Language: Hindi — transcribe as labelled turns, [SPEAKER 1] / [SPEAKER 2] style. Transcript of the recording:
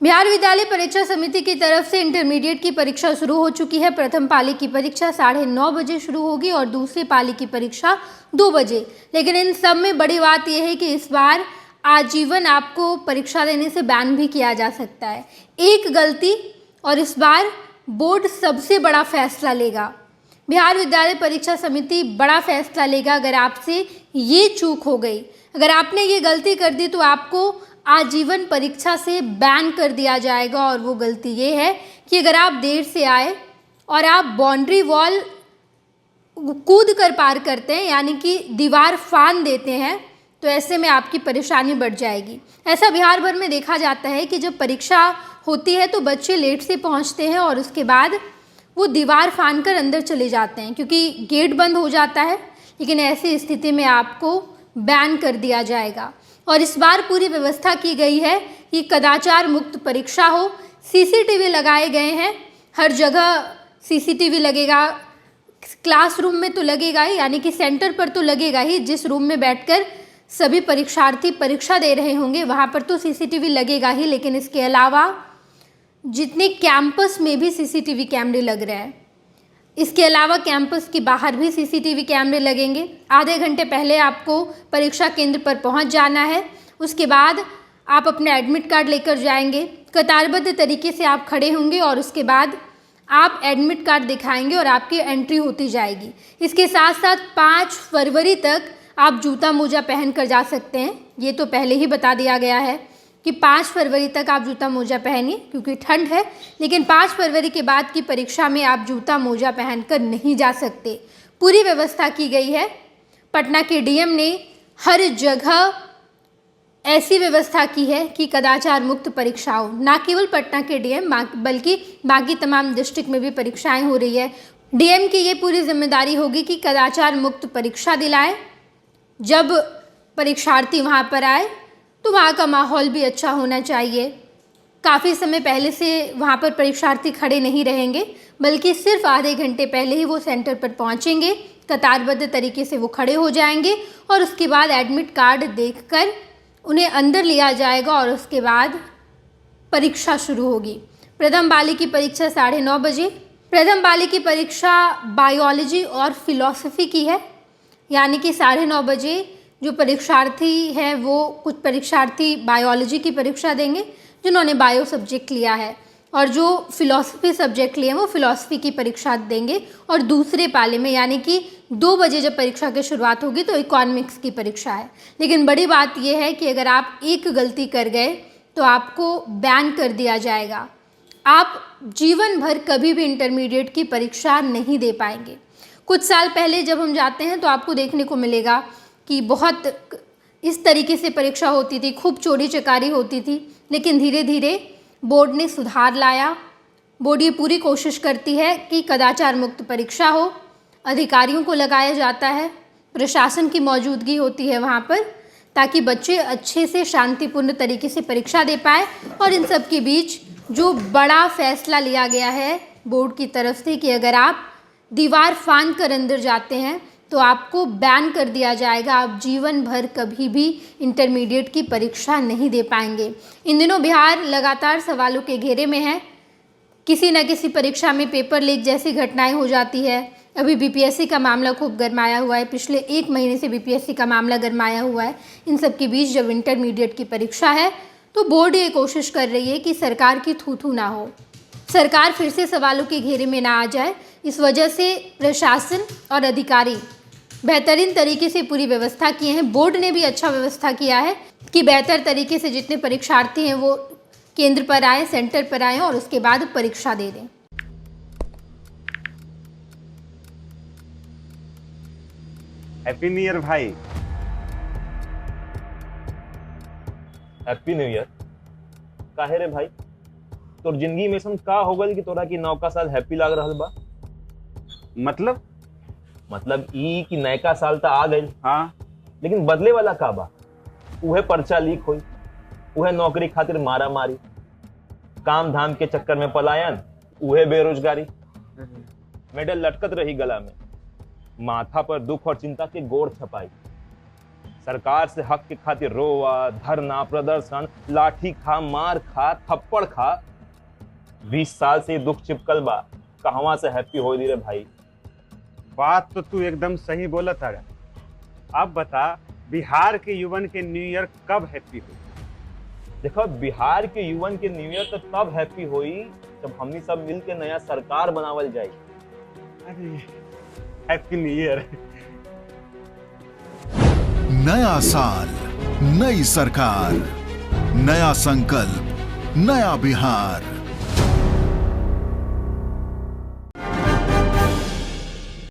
[SPEAKER 1] बिहार विद्यालय परीक्षा समिति की तरफ से इंटरमीडिएट की परीक्षा शुरू हो चुकी है। प्रथम पाली की परीक्षा 9:30 बजे शुरू होगी और दूसरी पाली की परीक्षा 2 बजे। लेकिन इन सब में बड़ी बात यह है कि इस बार आजीवन आपको परीक्षा देने से बैन भी किया जा सकता है। एक गलती और इस बार बोर्ड सबसे बड़ा फैसला लेगा। बिहार विद्यालय परीक्षा समिति बड़ा फैसला लेगा। अगर आपसे ये चूक हो गई, अगर आपने ये गलती कर दी, तो आपको आजीवन परीक्षा से बैन कर दिया जाएगा। और वो गलती ये है कि अगर आप देर से आए और आप बाउंड्री वॉल कूद कर पार करते हैं, यानी कि दीवार फान देते हैं, तो ऐसे में आपकी परेशानी बढ़ जाएगी। ऐसा बिहार भर में देखा जाता है कि जब परीक्षा होती है तो बच्चे लेट से पहुंचते हैं और उसके बाद वो दीवार फान कर अंदर चले जाते हैं क्योंकि गेट बंद हो जाता है। लेकिन ऐसी स्थिति में आपको बैन कर दिया जाएगा। और इस बार पूरी व्यवस्था की गई है कि कदाचार मुक्त परीक्षा हो। सीसीटीवी लगाए गए हैं, हर जगह सीसीटीवी लगेगा। क्लासरूम में तो लगेगा ही, यानी कि सेंटर पर तो लगेगा ही। जिस रूम में बैठकर सभी परीक्षार्थी परीक्षा दे रहे होंगे वहाँ पर तो सीसीटीवी लगेगा ही। लेकिन इसके अलावा जितने कैंपस में भी सीसीटीवी कैमरे लग रहे हैं, इसके अलावा कैंपस के बाहर भी सीसीटीवी कैमरे लगेंगे। आधे घंटे पहले आपको परीक्षा केंद्र पर पहुंच जाना है। उसके बाद आप अपना एडमिट कार्ड लेकर जाएंगे। कतारबद्ध तरीके से आप खड़े होंगे और उसके बाद आप एडमिट कार्ड दिखाएंगे और आपकी एंट्री होती जाएगी। इसके साथ साथ 5 फरवरी तक आप जूता मोजा पहन कर जा सकते हैं। ये तो पहले ही बता दिया गया है कि 5 फरवरी तक आप जूता मोजा पहनिए क्योंकि ठंड है। लेकिन 5 फरवरी के बाद की परीक्षा में आप जूता मोजा पहनकर नहीं जा सकते। पूरी व्यवस्था की गई है। पटना के डीएम ने हर जगह ऐसी व्यवस्था की है कि कदाचार मुक्त परीक्षा हो। ना केवल पटना के डीएम बल्कि बाकी तमाम डिस्ट्रिक्ट में भी परीक्षाएं हो रही है। डीएम की ये पूरी जिम्मेदारी होगी कि कदाचार मुक्त परीक्षा दिलाए। जब परीक्षार्थी वहाँ पर आए तो वहाँ का माहौल भी अच्छा होना चाहिए। काफ़ी समय पहले से वहाँ पर परीक्षार्थी खड़े नहीं रहेंगे, बल्कि सिर्फ आधे घंटे पहले ही वो सेंटर पर पहुँचेंगे। कतारबद्ध तरीके से वो खड़े हो जाएंगे और उसके बाद एडमिट कार्ड देखकर उन्हें अंदर लिया जाएगा और उसके बाद परीक्षा शुरू होगी। प्रथम पाली की परीक्षा 9:30 बजे। प्रथम पाली की परीक्षा बायोलॉजी और फिलॉसफी की है, यानी कि 9:30 बजे जो परीक्षार्थी हैं वो कुछ परीक्षार्थी बायोलॉजी की परीक्षा देंगे जिन्होंने बायो सब्जेक्ट लिया है, और जो फिलॉसफी सब्जेक्ट लिए हैं वो फिलॉसफी की परीक्षा देंगे। और दूसरे पाले में यानी कि 2 बजे जब परीक्षा की शुरुआत होगी तो इकोनॉमिक्स की परीक्षा है। लेकिन बड़ी बात यह है कि अगर आप एक गलती कर गए तो आपको बैन कर दिया जाएगा। आप जीवन भर कभी भी इंटरमीडिएट की परीक्षा नहीं दे पाएंगे। कुछ साल पहले जब हम जाते हैं तो आपको देखने को मिलेगा कि बहुत इस तरीके से परीक्षा होती थी, खूब चोरी चकारी होती थी। लेकिन धीरे धीरे बोर्ड ने सुधार लाया। बोर्ड ये पूरी कोशिश करती है कि कदाचार मुक्त परीक्षा हो। अधिकारियों को लगाया जाता है, प्रशासन की मौजूदगी होती है वहाँ पर, ताकि बच्चे अच्छे से शांतिपूर्ण तरीके से परीक्षा दे पाए। और इन सब के बीच जो बड़ा फैसला लिया गया है बोर्ड की तरफ से कि अगर आप दीवार फांद कर अंदर जाते हैं तो आपको बैन कर दिया जाएगा। आप जीवन भर कभी भी इंटरमीडिएट की परीक्षा नहीं दे पाएंगे। इन दिनों बिहार लगातार सवालों के घेरे में है। किसी न किसी परीक्षा में पेपर लीक जैसी घटनाएं हो जाती है। अभी बीपीएससी का मामला खूब गरमाया हुआ है। पिछले 1 महीने से बीपीएससी का मामला गरमाया हुआ है। इन सब के बीच जब इंटरमीडिएट की परीक्षा है तो बोर्ड ये कोशिश कर रही है कि सरकार की थू-थू ना हो, सरकार फिर से सवालों के घेरे में ना आ जाए। इस वजह से प्रशासन और अधिकारी बेहतरीन तरीके से पूरी व्यवस्था किए हैं। बोर्ड ने भी अच्छा व्यवस्था किया है कि बेहतर तरीके से जितने परीक्षार्थी हैं वो केंद्र पर आए, सेंटर पर आए और उसके बाद परीक्षा दे दें।
[SPEAKER 2] हैप्पी न्यू ईयर भाई।
[SPEAKER 3] Happy new year. काहे रे भाई, तोर जिंदगी में ऐसा का हो गल कि तोरा की नौका साल हैप्पी लाग रहल बा? मतलब ई कि नयका साल तो आ गई,
[SPEAKER 2] हाँ,
[SPEAKER 3] लेकिन बदले वाला का बा? उहे पर्चा लीक होई, उहे नौकरी खातिर मारा मारी, काम धाम के चक्कर में पलायन, उहे बेरोजगारी, मेडल लटकत रही गला में, माथा पर दुख और चिंता के गोर छपाई। सरकार से हक के खातिर रोवा, धरना, प्रदर्शन, लाठी खा, मार खा, थप्पड़ खा। 20 साल से दुख चिपकल बा, कहवा से हैप्पी हो रे भाई।
[SPEAKER 2] बात तो तू एकदम सही बोला था। अब बता, बिहार के युवन के न्यू ईयर कब हैप्पी हुई?
[SPEAKER 3] देखो, बिहार के युवन के न्यू ईयर तो तब हैप्पी हुई जब हमनी सब मिल के नया सरकार बनावल जाए।
[SPEAKER 2] अरे हैप्पी न्यू ईयर।
[SPEAKER 4] नया साल, नई सरकार, नया संकल्प, नया बिहार।